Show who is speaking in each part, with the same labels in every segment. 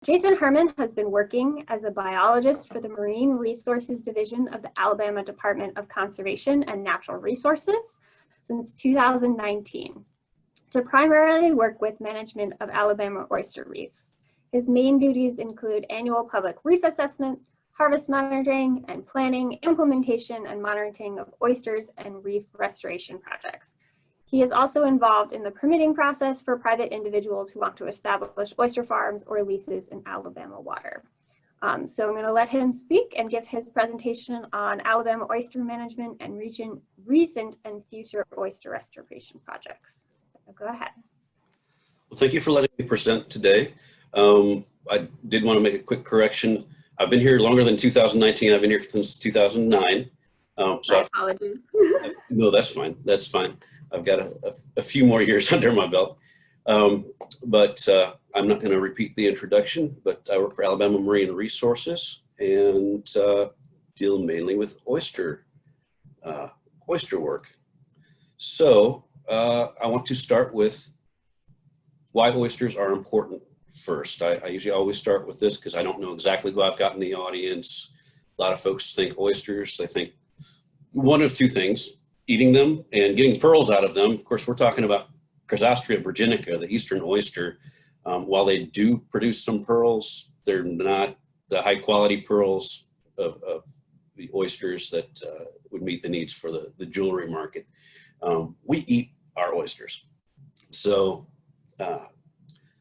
Speaker 1: Jason Herrmann has been working as a biologist for the Marine Resources Division of the Alabama Department of Conservation and Natural Resources since 2019 to primarily work with management of Alabama oyster reefs. His main duties include annual public reef assessment, harvest monitoring and planning, implementation and monitoring of oysters and reef restoration projects. He is also involved in the permitting process for private individuals who want to establish oyster farms or leases in Alabama water. So I'm going to let him speak and give his presentation on Alabama oyster management and recent and future oyster restoration projects. So go ahead.
Speaker 2: Well, thank you for letting me present today. I did want to make a quick correction. I've been here longer than 2019. I've been here since 2009.
Speaker 1: So apologies.
Speaker 2: No, that's fine. That's fine. I've got a few more years under my belt, but I'm not going to repeat the introduction, but I work for Alabama Marine Resources and deal mainly with oyster work. So I want to start with why oysters are important first. I usually always start with this because I don't know exactly who I've got in the audience. A lot of folks think oysters, they think one of two things: eating them and getting pearls out of them. Of course, we're talking about Chrysostrea virginica, the eastern oyster. While they do produce some pearls, they're not the high quality pearls of the oysters that would meet the needs for the jewelry market. We eat our oysters. So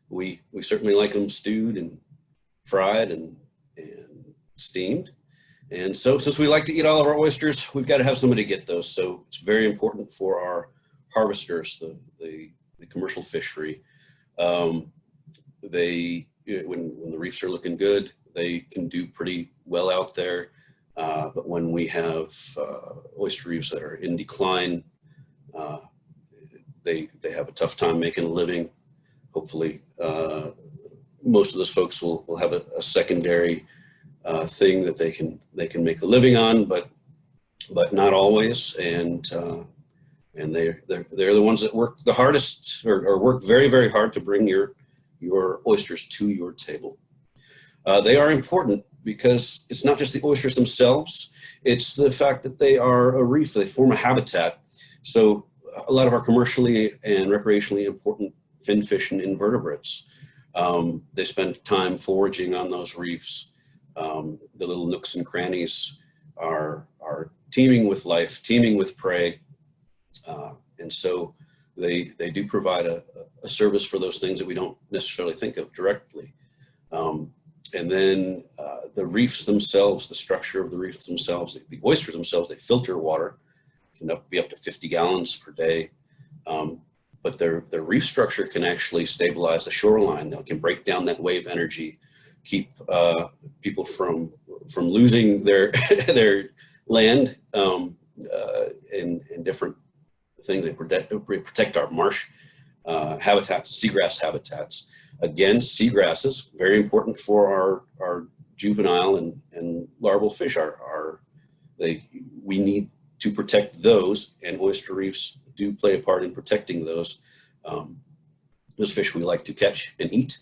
Speaker 2: we certainly like them stewed and fried and steamed. And so since we like to eat all of our oysters, we've got to have somebody get those. So it's very important for our harvesters, the commercial fishery. When the reefs are looking good, they can do pretty well out there. But when we have oyster reefs that are in decline, they have a tough time making a living. Hopefully, most of those folks will have a secondary thing that they can make a living on, but not always. And they're the ones that work the hardest or work very, very hard to bring your oysters to your table. They are important because it's not just the oysters themselves, it's the fact that they are a reef, they form a habitat. So a lot of our commercially and recreationally important finfish and invertebrates, they spend time foraging on those reefs. The little nooks and crannies are teeming with life, teeming with prey. And so they do provide a service for those things that we don't necessarily think of directly. And then the reefs themselves, the structure of the reefs themselves, the oysters themselves, they filter water, can be up to 50 gallons per day. But their reef structure can actually stabilize the shoreline. They can break down that wave energy, keep people from losing their land in different things. They protect our marsh habitats, seagrass habitats. Again, seagrasses, very important for our juvenile and larval fish. We need to protect those, and oyster reefs do play a part in protecting those. Those fish we like to catch and eat.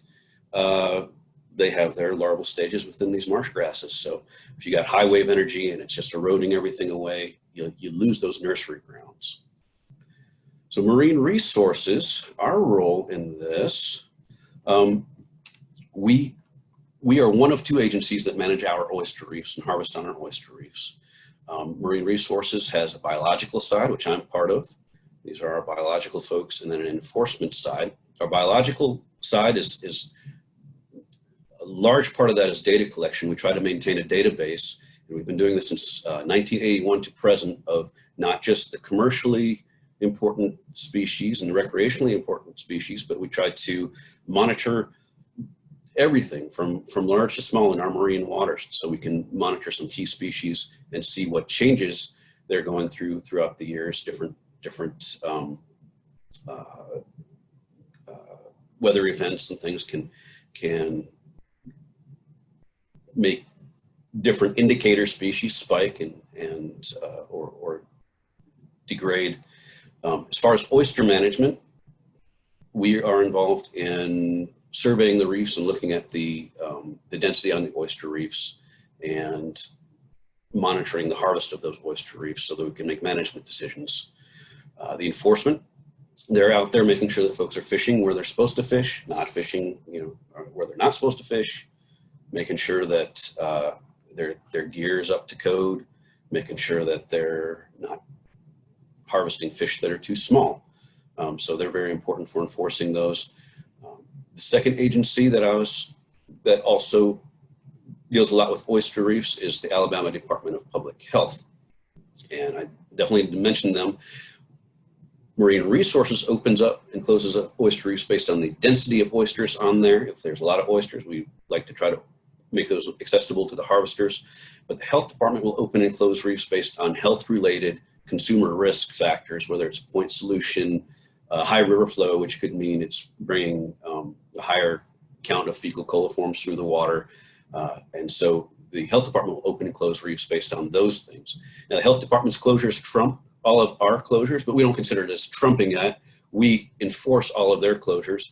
Speaker 2: They have their larval stages within these marsh grasses. So if you got high wave energy and it's just eroding everything away, you lose those nursery grounds. So marine resources, our role in this, we are one of two agencies that manage our oyster reefs and harvest on our oyster reefs. Marine Resources has a biological side, which I'm part of. These are our biological folks, and then an enforcement side. Our biological side is a large part of that is data collection. We try to maintain a database, and we've been doing this since 1981 to present, of not just the commercially important species and the recreationally important species, but we try to monitor everything from large to small in our marine waters, so we can monitor some key species and see what changes they're going through throughout the years, different weather events and things can make different indicator species spike or degrade. As far as oyster management, we are involved in surveying the reefs and looking at the density on the oyster reefs and monitoring the harvest of those oyster reefs so that we can make management decisions. The enforcement, they're out there making sure that folks are fishing where they're supposed to fish, not fishing, where they're not supposed to fish, making sure that their gear is up to code, making sure that they're not harvesting fish that are too small. So they're very important for enforcing those. The second agency that also deals a lot with oyster reefs is the Alabama Department of Public Health. And I definitely need to mention them. Marine Resources opens up and closes up oyster reefs based on the density of oysters on there. If there's a lot of oysters, we like to try to make those accessible to the harvesters. But the Health Department will open and close reefs based on health-related consumer risk factors, whether it's point solution, high river flow, which could mean it's bringing a higher count of fecal coliforms through the water. And so the Health Department will open and close reefs based on those things. Now, the Health Department's closures trump all of our closures, but we don't consider it as trumping that. We enforce all of their closures.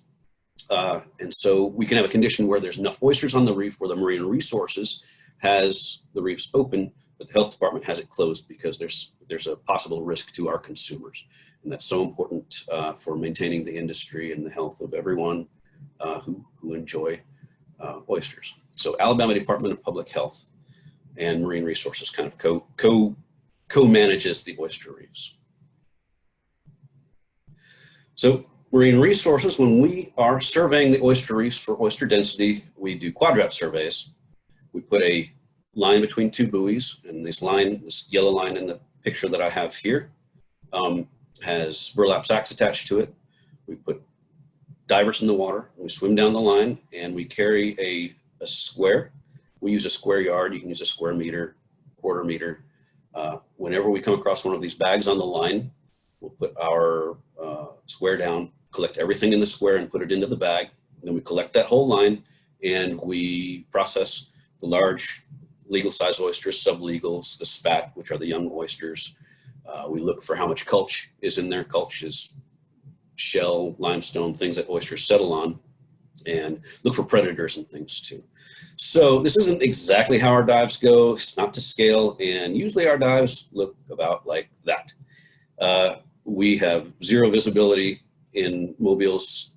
Speaker 2: And so we can have a condition where there's enough oysters on the reef where the Marine Resources has the reefs open, but the Health Department has it closed because there's a possible risk to our consumers. And that's so important for maintaining the industry and the health of everyone who enjoy oysters. So Alabama Department of Public Health and Marine Resources kind of co-manages the oyster reefs. So Marine Resources, when we are surveying the oyster reefs for oyster density, we do Quadrat surveys. We put a line between two buoys, and this yellow line in the picture that I have here has burlap sacks attached to it. We put divers in the water, we swim down the line, and we carry a square. We use a square yard. You can use a square meter, quarter meter. Whenever we come across one of these bags on the line, we'll put our square down, collect everything in the square and put it into the bag. And then we collect that whole line and we process the large legal size oysters, sublegals, the spat, which are the young oysters. We look for how much cultch is in there. Cultch is shell, limestone, things that oysters settle on, and look for predators and things too. So this isn't exactly how our dives go. It's not to scale, and usually our dives look about like that. We have zero visibility in Mobile's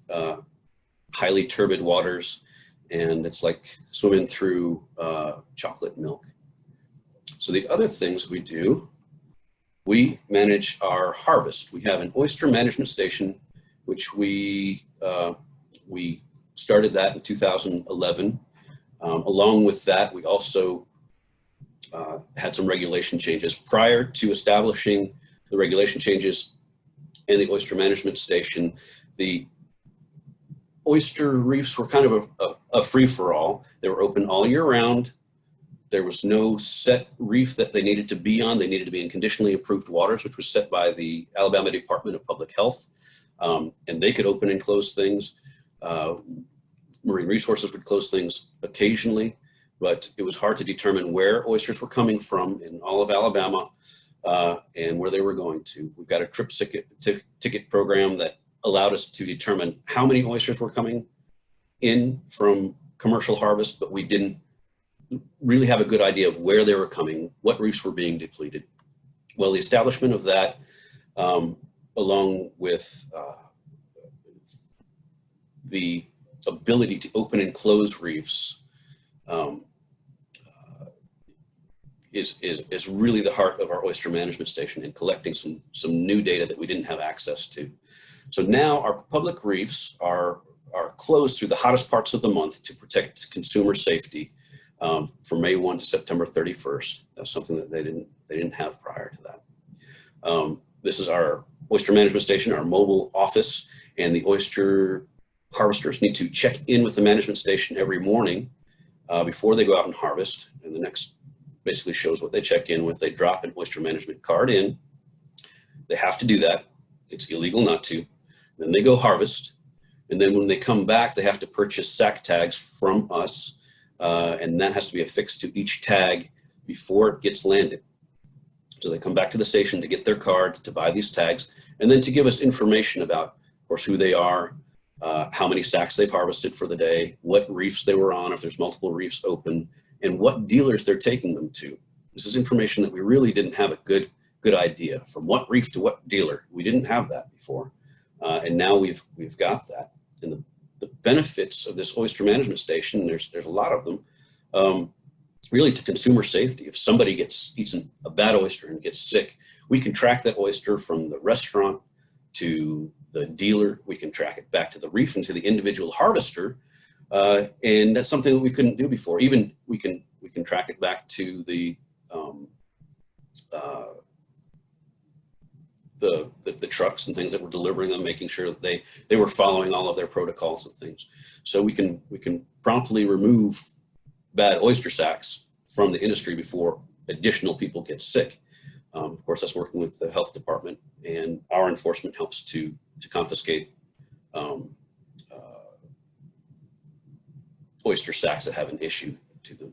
Speaker 2: highly turbid waters, and it's like swimming through chocolate milk. So the other things we do, we manage our harvest. We have an oyster management station, which we started that in 2011. Along with that, we also had some regulation changes. Prior to establishing the regulation changes and the oyster management station, the oyster reefs were kind of a free-for-all. They were open all year round. There was no set reef that they needed to be on. They needed to be in conditionally approved waters, which was set by the Alabama Department of Public Health. And they could open and close things. Marine Resources would close things occasionally, but it was hard to determine where oysters were coming from in all of Alabama and where they were going to. We've got a trip ticket program that allowed us to determine how many oysters were coming in from commercial harvest, but we didn't really have a good idea of where they were coming, what reefs were being depleted. Well, the establishment of that, along with the ability to open and close reefs, is really the heart of our oyster management station and collecting some new data that we didn't have access to. So now our public reefs are closed through the hottest parts of the month to protect consumer safety from May 1 to September 31st. That's something that they didn't have prior to that. This is our oyster management station, our mobile office, and the oyster harvesters need to check in with the management station every morning before they go out and harvest. And the next basically shows what they check in with. They drop an oyster management card in. They have to do that. It's illegal not to. Then they go harvest. And then when they come back, they have to purchase sack tags from us. And that has to be affixed to each tag before it gets landed. So they come back to the station to get their card, to buy these tags, and then to give us information about, of course, who they are, how many sacks they've harvested for the day, what reefs they were on, if there's multiple reefs open, and what dealers they're taking them to. This is information that we really didn't have a good idea, from what reef to what dealer. We didn't have that before, and now we've got that. And the benefits of this oyster management station, there's a lot of them, really to consumer safety. If somebody eats a bad oyster and gets sick, we can track that oyster from the restaurant to the dealer. We can track it back to the reef and to the individual harvester, and that's something that we couldn't do before. Even we can track it back to the trucks and things that were delivering them, making sure that they were following all of their protocols and things. So we can promptly remove bad oyster sacks from the industry before additional people get sick. Of course, that's working with the health department, and our enforcement helps to confiscate oyster sacks that have an issue to them.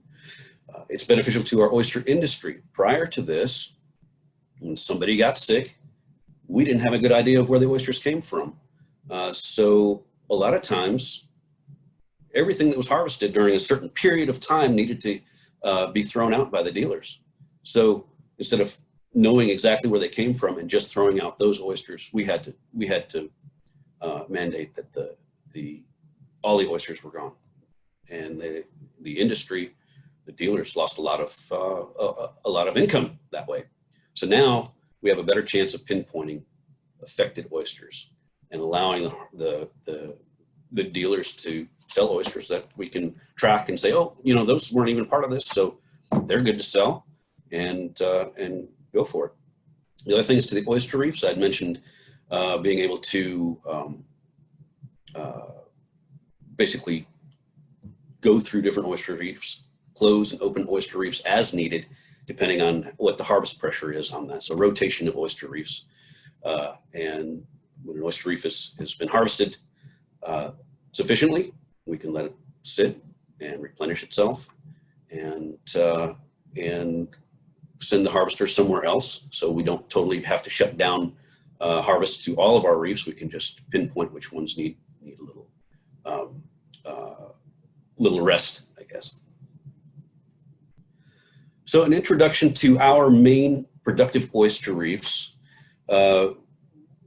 Speaker 2: It's beneficial to our oyster industry. Prior to this, when somebody got sick, we didn't have a good idea of where the oysters came from. So a lot of times, everything that was harvested during a certain period of time needed to be thrown out by the dealers. So instead of knowing exactly where they came from and just throwing out those oysters, we had to mandate that all the oysters were gone, and the industry, the dealers, lost a lot of income that way. So now we have a better chance of pinpointing affected oysters and allowing the dealers to sell oysters that we can track and say, oh, those weren't even part of this, so they're good to sell, and go for it. The other thing is to the oyster reefs. I'd mentioned being able to basically go through different oyster reefs, close and open oyster reefs as needed, depending on what the harvest pressure is on that. So rotation of oyster reefs. And when an oyster reef has been harvested sufficiently, we can let it sit and replenish itself, and send the harvester somewhere else. So we don't totally have to shut down harvest to all of our reefs. We can just pinpoint which ones need a little rest, I guess. So an introduction to our main productive oyster reefs.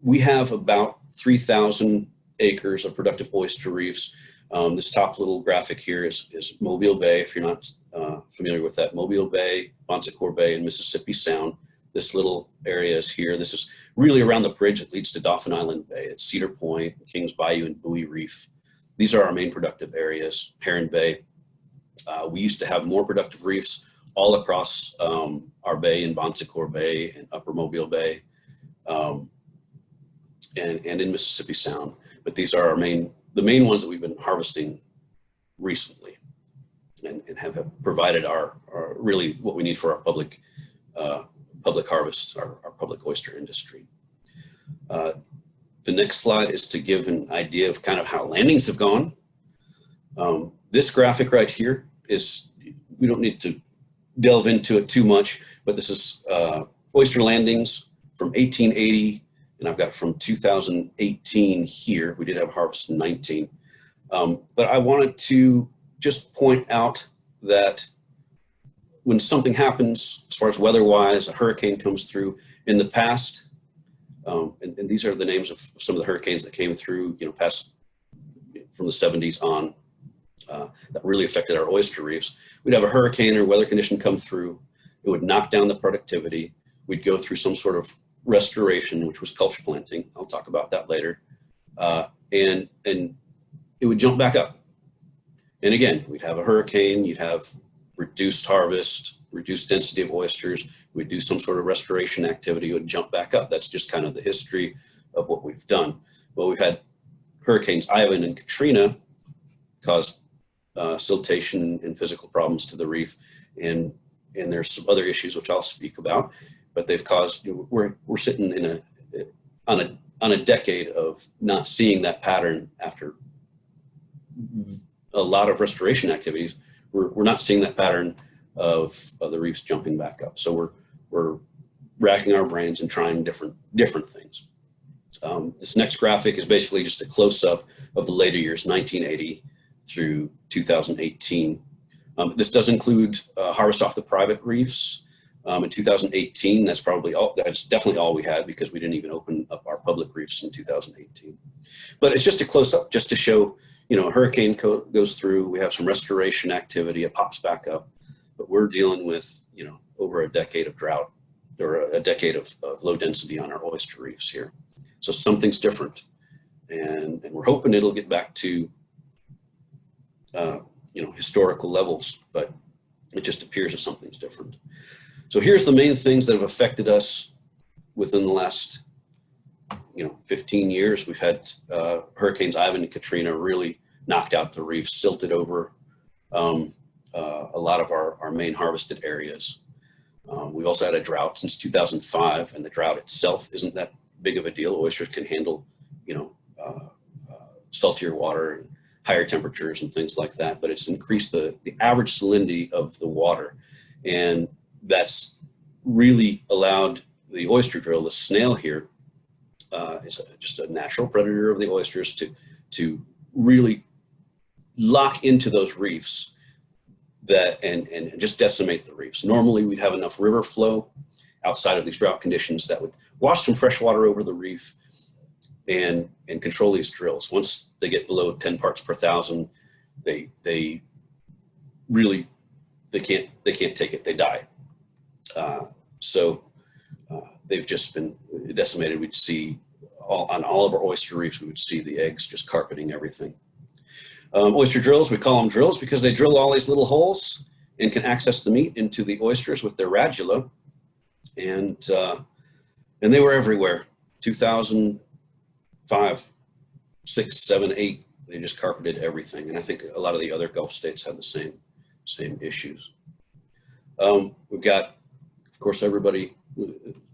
Speaker 2: We have about 3,000 acres of productive oyster reefs. This top little graphic here is Mobile Bay. If you're not familiar with that, Mobile Bay, Bon Secours Bay, and Mississippi Sound. This little area is here. This is really around the bridge that leads to Dauphin Island Bay. It's Cedar Point, Kings Bayou, and Bowie Reef. These are our main productive areas. Herron Bay. We used to have more productive reefs all across our bay in Bon Secours Bay and Upper Mobile Bay, and in Mississippi Sound. But these are the main ones that we've been harvesting recently, and have provided our really what we need for our public harvest, our public oyster industry. The next slide is to give an idea of kind of how landings have gone. This graphic right here is, we don't need to delve into it too much, but this is Oyster Landings from 1880, and I've got from 2018 here. We did have harvest in 19. But I wanted to just point out that when something happens, as far as weather-wise, a hurricane comes through in the past, and these are the names of some of the hurricanes that came through, past from the 70s on, that really affected our oyster reefs. We'd have a hurricane or weather condition come through. It would knock down the productivity. We'd go through some sort of restoration, which was Cultch Planting. I'll talk about that later. And it would jump back up. And again, we'd have a hurricane, you'd have reduced harvest, reduced density of oysters. We'd do some sort of restoration activity, it would jump back up. That's just kind of the history of what we've done. Well, we've had hurricanes Ivan and Katrina cause siltation and physical problems to the reef, and there's some other issues which I'll speak about, but they've caused, we're sitting in on a decade of not seeing that pattern after a lot of restoration activities. We're not seeing that pattern of the reefs jumping back up. So we're racking our brains and trying different things. This next graphic is basically just a close-up of the later years, 1980 through 2018. This does include harvest off the private reefs. In 2018, that's definitely all we had, because we didn't even open up our public reefs in 2018. But it's just a close-up, just to show, a hurricane goes through, we have some restoration activity, it pops back up, but we're dealing with, over a decade of drought, or a decade of low density on our oyster reefs here. So something's different, and we're hoping it'll get back to, historical levels, but it just appears that something's different. So here's the main things that have affected us within the last, 15 years. We've had Hurricanes Ivan and Katrina really knocked out the reef, silted over a lot of our main harvested areas. We've also had a drought since 2005, and the drought itself isn't that big of a deal. Oysters can handle, saltier water and higher temperatures and things like that, but it's increased the average salinity of the water. And that's really allowed the oyster drill, the snail here, is just a natural predator of the oysters, to really lock into those reefs and just decimate the reefs. Normally we'd have enough river flow outside of these drought conditions that would wash some fresh water over the reef and control these drills. Once they get below 10 parts per thousand, they can't take it, they die. So they've just been decimated. We'd see on all of our oyster reefs, we would see the eggs just carpeting everything. Oyster drills, we call them drills because they drill all these little holes and can access the meat into the oysters with their radula. And they were everywhere. 2005, 6, 7, 8, they just carpeted everything. And I think a lot of the other Gulf states had the same issues. We've got, of course, everybody,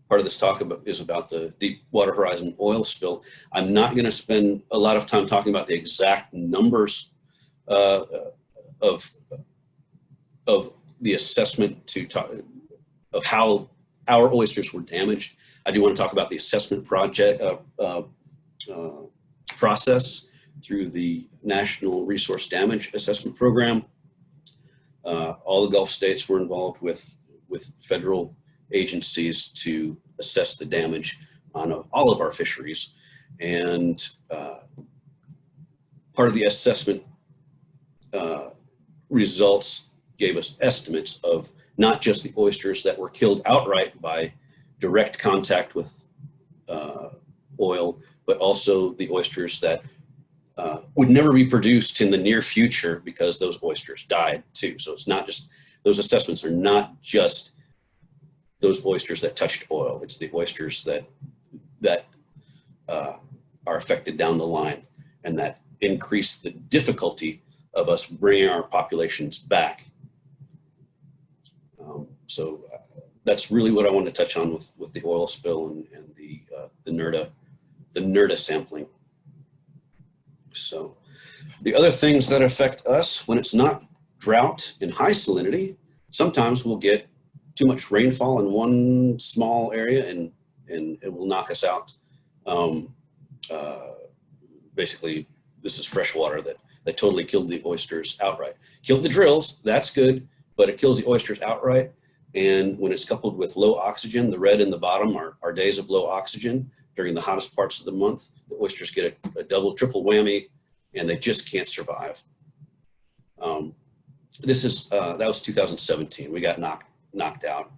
Speaker 2: part of this talk is about the Deepwater Horizon oil spill. I'm not going to spend a lot of time talking about the exact numbers of the assessment of how our oysters were damaged. I do want to talk about the assessment process through the National Resource Damage Assessment Program. All the Gulf states were involved with federal agencies to assess the damage on all of our fisheries. And part of the assessment results gave us estimates of not just the oysters that were killed outright by direct contact with oil, but also the oysters that would never be produced in the near future because those oysters died too. So it's not just, those assessments are not just those oysters that touched oil. It's the oysters that are affected down the line, and that increase the difficulty of us bringing our populations back. So that's really what I want to touch on with the oil spill and the NRDA sampling. So the other things that affect us when it's not drought and high salinity, sometimes we'll get too much rainfall in one small area and it will knock us out. Basically, this is fresh water that totally killed the oysters outright. Killed the drills, that's good, but it kills the oysters outright. And when it's coupled with low oxygen, the red in the bottom are days of low oxygen during the hottest parts of the month. The oysters get a double, triple whammy, and they just can't survive. That was 2017. We got knocked out.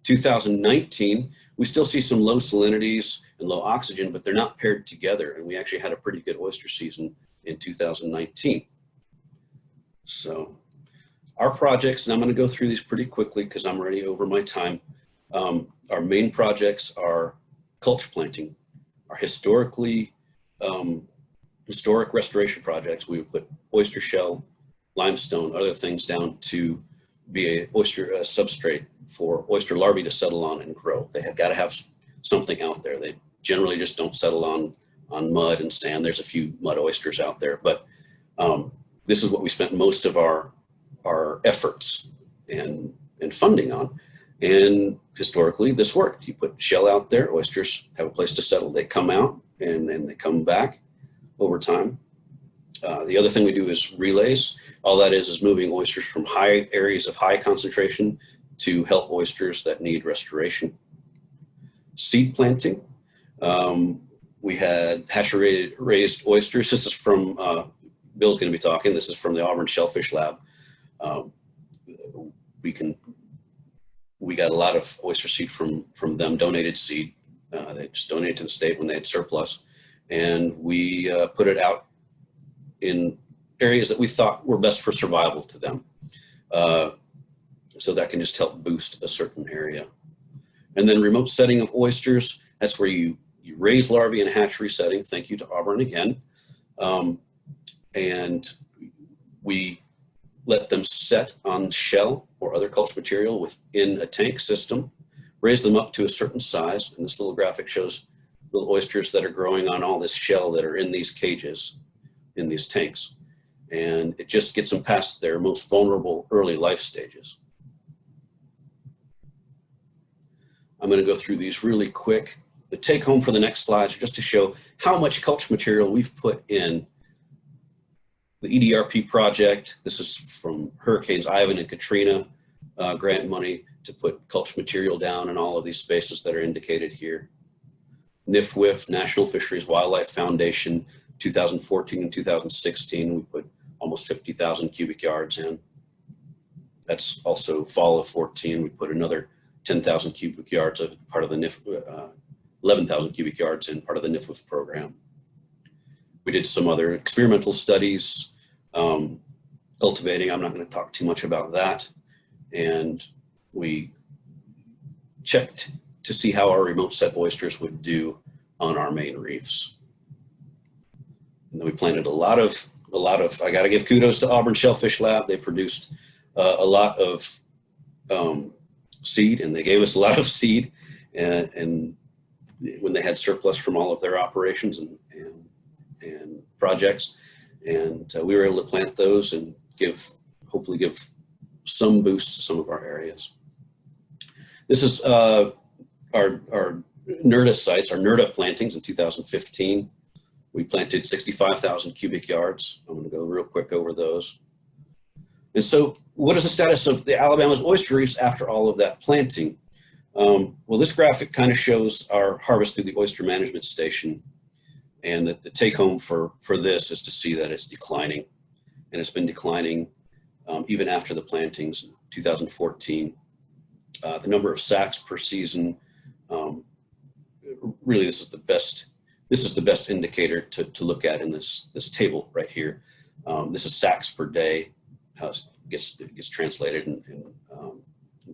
Speaker 2: 2019, we still see some low salinities and low oxygen, but they're not paired together. And we actually had a pretty good oyster season in 2019. So our projects, and I'm going to go through these pretty quickly because I'm already over my time. Our main projects are Cultch Planting, our historic restoration projects. We would put oyster shell, limestone, other things down to be a substrate for oyster larvae to settle on and grow. They have got to have something out there. They generally just don't settle on mud and sand. There's a few mud oysters out there, but this is what we spent most of our efforts and funding on. And historically, this worked. You put shell out there, oysters have a place to settle. They come out and they come back over time. The other thing we do is relays. All that is moving oysters from high areas of high concentration to help oysters that need restoration. Seed planting. We had hatchery raised oysters. This is from, Bill's going to be talking. This is from the Auburn Shellfish Lab. We got a lot of oyster seed from them, donated seed. They just donated to the state when they had surplus. And we put it out in areas that we thought were best for survival to them. So that can just help boost a certain area. And then remote setting of oysters, that's where you raise larvae in a hatchery setting. Thank you to Auburn again. And we let them set on shell or other Cultch material within a tank system, raise them up to a certain size. And this little graphic shows little oysters that are growing on all this shell that are in these cages, in these tanks. And it just gets them past their most vulnerable early life stages. I'm going to go through these really quick. The take home for the next slides are just to show how much Cultch material we've put in the EDRP project. This is from Hurricanes Ivan and Katrina, grant money to put Cultch material down in all of these spaces that are indicated here. NIFWIF, National Fisheries Wildlife Foundation, 2014 and 2016, we put almost 50,000 cubic yards in. That's also fall of 14, we put another 10,000 cubic yards of part of the NIF, 11,000 cubic yards in part of the NIFWIF program. We did some other experimental studies, cultivating. I'm not going to talk too much about that. And we checked to see how our remote set oysters would do on our main reefs. And then we planted a lot of, I got to give kudos to Auburn Shellfish Lab. They produced a lot of seed, and they gave us a lot of seed, and when they had surplus from all of their operations and projects, and we were able to plant those and hopefully give some boost to some of our areas. This is our NRDA sites, our NRDA plantings in 2015. We planted 65,000 cubic yards. I'm going to go real quick over those. And so what is the status of the Alabama's oyster reefs after all of that planting? Well, this graphic kind of shows our harvest through the oyster management station. And the take home for this is to see that it's declining. And it's been declining even after the plantings in 2014. The number of sacks per season, really this is the best indicator to look at in this table right here. This is sacks per day, how it gets translated and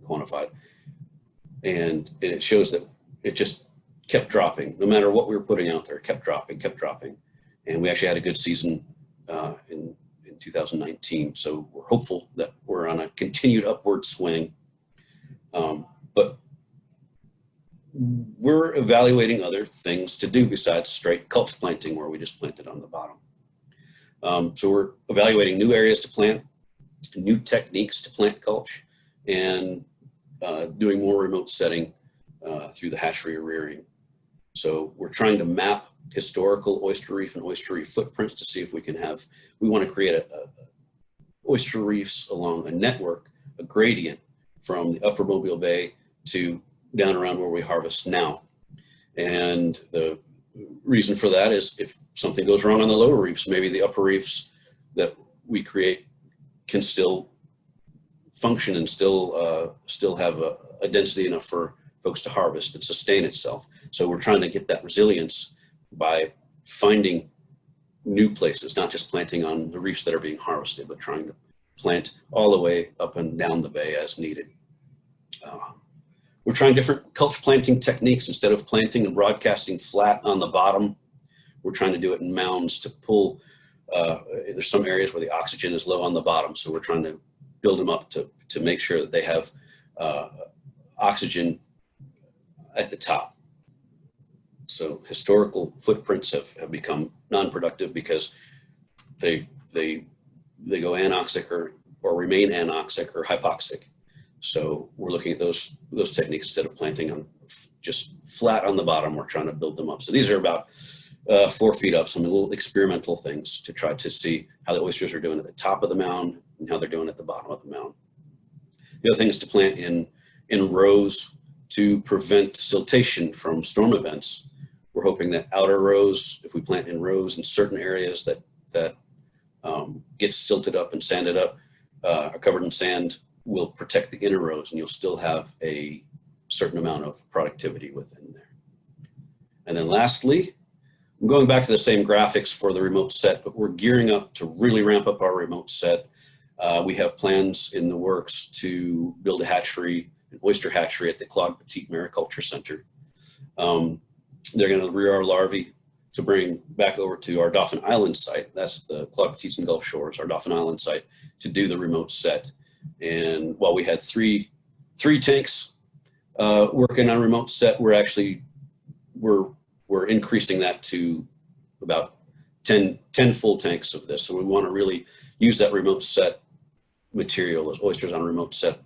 Speaker 2: quantified. And it shows that it just kept dropping. No matter what we were putting out there, it kept dropping. And we actually had a good season in 2019. So we're hopeful that we're on a continued upward swing. But we're evaluating other things to do besides straight Cultch planting, where we just planted on the bottom. So we're evaluating new areas to plant, new techniques to plant Cultch, and doing more remote setting through the hatchery rearing. So we're trying to map historical oyster reef and oyster reef footprints to see if we want to create a oyster reefs along a network, a gradient from the upper Mobile Bay to down around where we harvest now. And the reason for that is if something goes wrong on the lower reefs, maybe the upper reefs that we create can still function and still have a density enough for folks to harvest and sustain itself. So we're trying to get that resilience by finding new places, not just planting on the reefs that are being harvested, but trying to plant all the way up and down the bay as needed. We're trying different Cultch planting techniques. Instead of planting and broadcasting flat on the bottom, we're trying to do it in mounds to pull. There's some areas where the oxygen is low on the bottom, so we're trying to build them up to make sure that they have oxygen at the top. So historical footprints have become non-productive because they go anoxic or remain anoxic or hypoxic. So we're looking at those techniques. Instead of planting on just flat on the bottom, we're trying to build them up. So these are about 4 feet up, some little experimental things to try to see how the oysters are doing at the top of the mound and how they're doing at the bottom of the mound. The other thing is to plant in rows to prevent siltation from storm events. We're hoping that outer rows, if we plant in rows in certain areas that get silted up and sanded up, are covered in sand, will protect the inner rows, and you'll still have a certain amount of productivity within there. And then lastly, I'm going back to the same graphics for the remote set, but we're gearing up to really ramp up our remote set. We have plans in the works to build a hatchery, an oyster hatchery at the Cultch Planting Mariculture Center. They're going to rear our larvae to bring back over to our Dauphin Island site. That's the Cultch Planting Gulf Shores, our Dauphin Island site, to do the remote set. And while we had three tanks working on remote set, we're increasing that to about 10 full tanks of this. So we want to really use that remote set material, those oysters on a remote set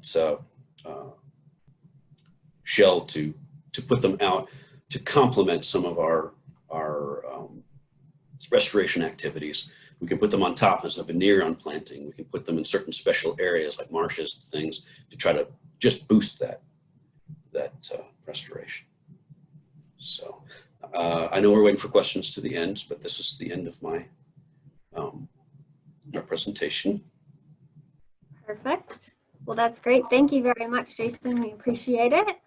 Speaker 2: shell to put them out to complement some of our restoration activities. We can put them on top as a veneer on planting. We can put them in certain special areas like marshes and things to try to just boost that restoration. So I know we're waiting for questions to the end, but this is the end of my presentation.
Speaker 1: Perfect. Well, that's great. Thank you very much, Jason. We appreciate it.